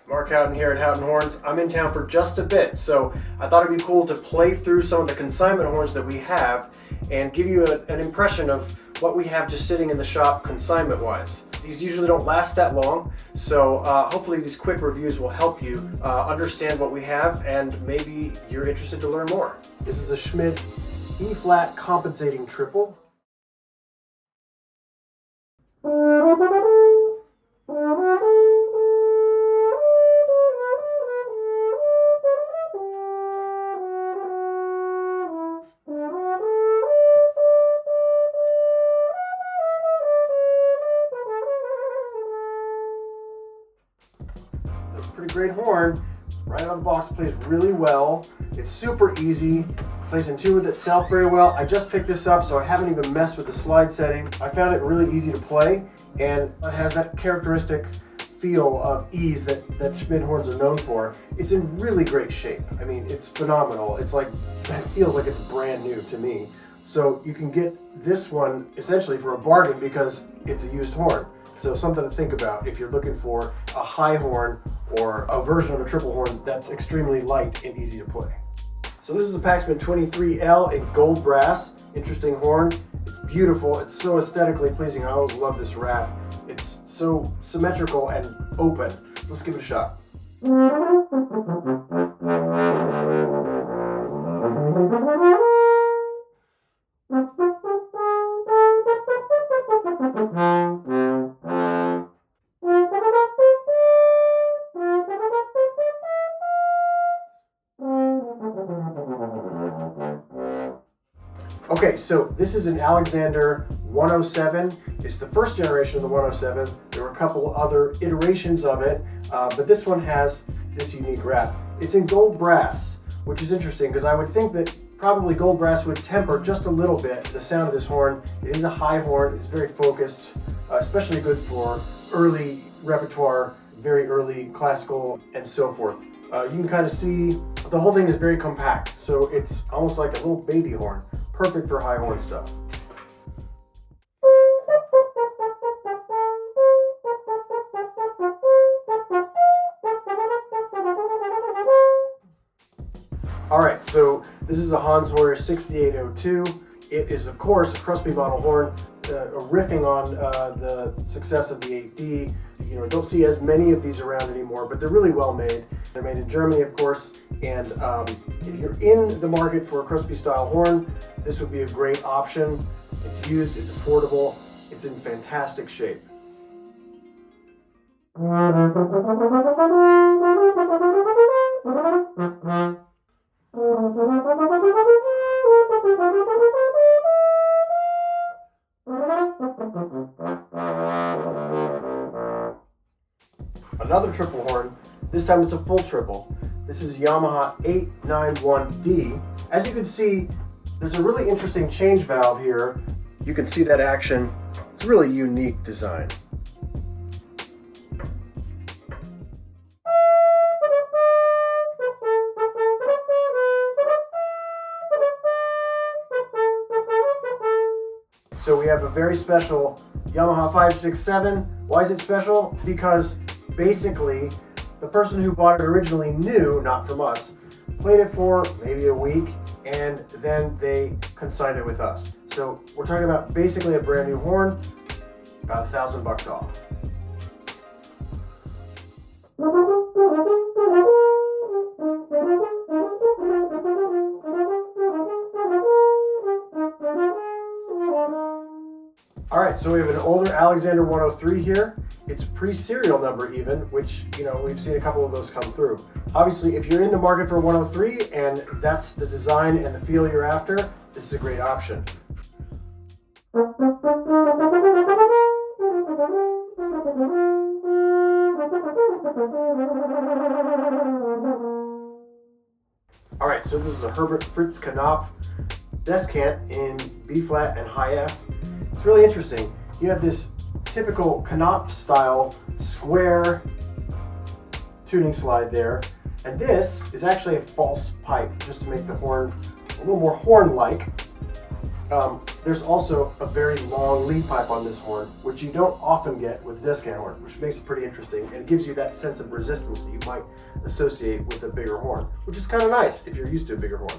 Mark Houghton here at Houghton Horns. I'm in town for just a bit, so I thought it'd be cool to play through some of the consignment horns that we have and give you an impression of what we have just sitting in the shop consignment-wise. These usually don't last that long, so hopefully these quick reviews will help you understand what we have, and maybe you're interested to learn more. This is a Schmid E-flat compensating triple. It's a pretty great horn. Right out of the box, plays really well. It's super easy. Plays in tune with itself very well. I just picked this up, so I haven't even messed with the slide setting. I found it really easy to play, and it has that characteristic feel of ease that Schmid horns are known for. It's in really great shape. I mean, it's phenomenal. It's like, it feels like it's brand new to me. So you can get this one essentially for a bargain because it's a used horn. So something to think about if you're looking for a high horn or a version of a triple horn that's extremely light and easy to play. So this is a Paxman 23L in gold brass. Interesting horn. It's beautiful. It's so aesthetically pleasing. I always love this wrap. It's so symmetrical and open. Let's give it a shot. Okay, so this is an Alexander 107. It's the first generation of the 107. There were a couple other iterations of it, but this one has this unique wrap. It's in gold brass, which is interesting because I would think that probably gold brass would temper just a little bit the sound of this horn. It is a high horn. It's very focused, especially good for early repertoire, very early classical, and so forth. You can kind of see the whole thing is very compact, so it's almost like a little baby horn. Perfect for high horn stuff. All right, so this is a Hans Hoyer 6802. It is, of course, a Crosby model horn, riffing on the success of the 8D. You know, don't see as many of these around anymore, but they're really well made. They're made in Germany, of course, and if you're in the market for a Crosby style horn, this would be a great option. It's used, it's affordable, it's in fantastic shape. Another triple horn, this time it's a full triple. This is Yamaha 891D. As you can see, there's a really interesting change valve here. You can see that action. It's a really unique design. So we have a very special Yamaha 567. Why is it special? Because basically, the person who bought it originally knew, not from us, played it for maybe a week, and then they consigned it with us. So we're talking about basically a brand new horn, about $1,000 off. All right, so we have an older Alexander 103 here. It's pre-serial number even, which, you know, we've seen a couple of those come through. Obviously, if you're in the market for a 103 and that's the design and the feel you're after, this is a great option. All right, so this is a Herbert Fritz Knopf Descant in B flat and high F. It's really interesting. You have this typical Knopf style square tuning slide there, and this is actually a false pipe just to make the horn a little more horn-like. There's also a very long lead pipe on this horn, which you don't often get with a Descant horn, which makes it pretty interesting, and it gives you that sense of resistance that you might associate with a bigger horn, which is kind of nice if you're used to a bigger horn.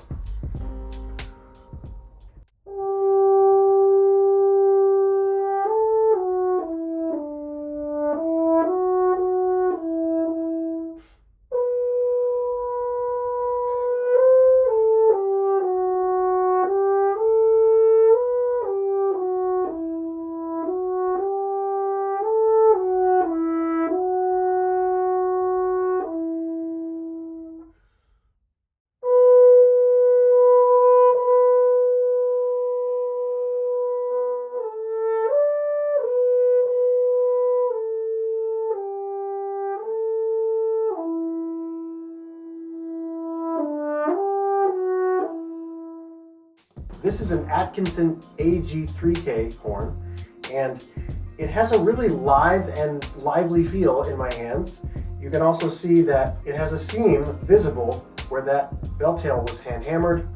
This is an Atkinson AG3K horn, and it has a really live and lively feel in my hands. You can also see that it has a seam visible where that bell tail was hand hammered.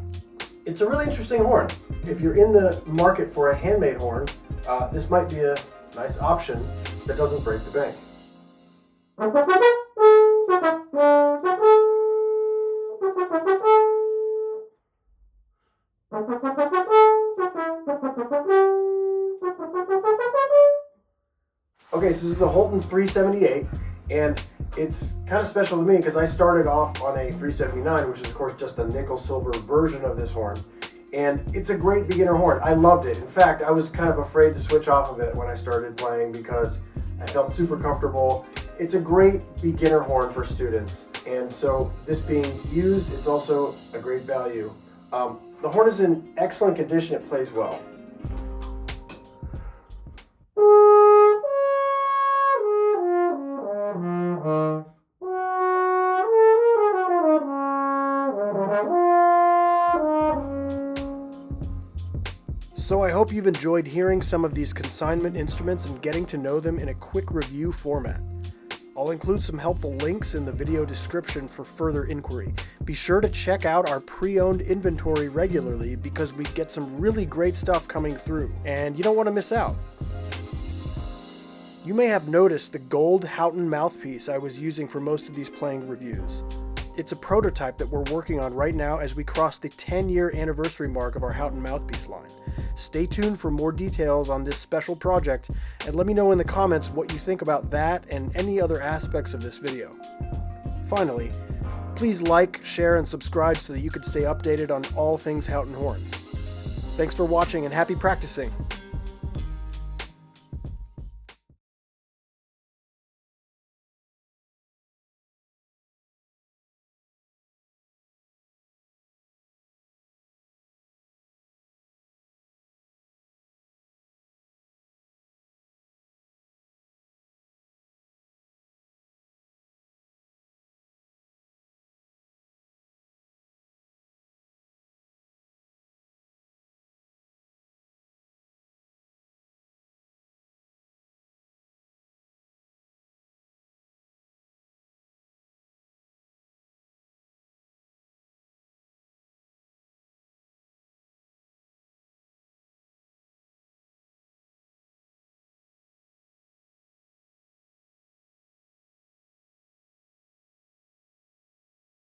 It's a really interesting horn. If you're in the market for a handmade horn, this might be a nice option that doesn't break the bank. Okay, so this is the Holton 378, and it's kind of special to me because I started off on a 379, which is of course just a nickel silver version of this horn, and it's a great beginner horn. I loved it. In fact, I was kind of afraid to switch off of it when I started playing because I felt super comfortable. It's a great beginner horn for students, and so this being used, it's also a great value. The horn is in excellent condition. It plays well. So I hope you've enjoyed hearing some of these consignment instruments and getting to know them in a quick review format. I'll include some helpful links in the video description for further inquiry. Be sure to check out our pre-owned inventory regularly because we get some really great stuff coming through, and you don't want to miss out. You may have noticed the gold Houghton mouthpiece I was using for most of these playing reviews. It's a prototype that we're working on right now as we cross the 10-year anniversary mark of our Houghton mouthpiece line. Stay tuned for more details on this special project, and let me know in the comments what you think about that and any other aspects of this video. Finally, please like, share, and subscribe so that you can stay updated on all things Houghton horns. Thanks for watching and happy practicing!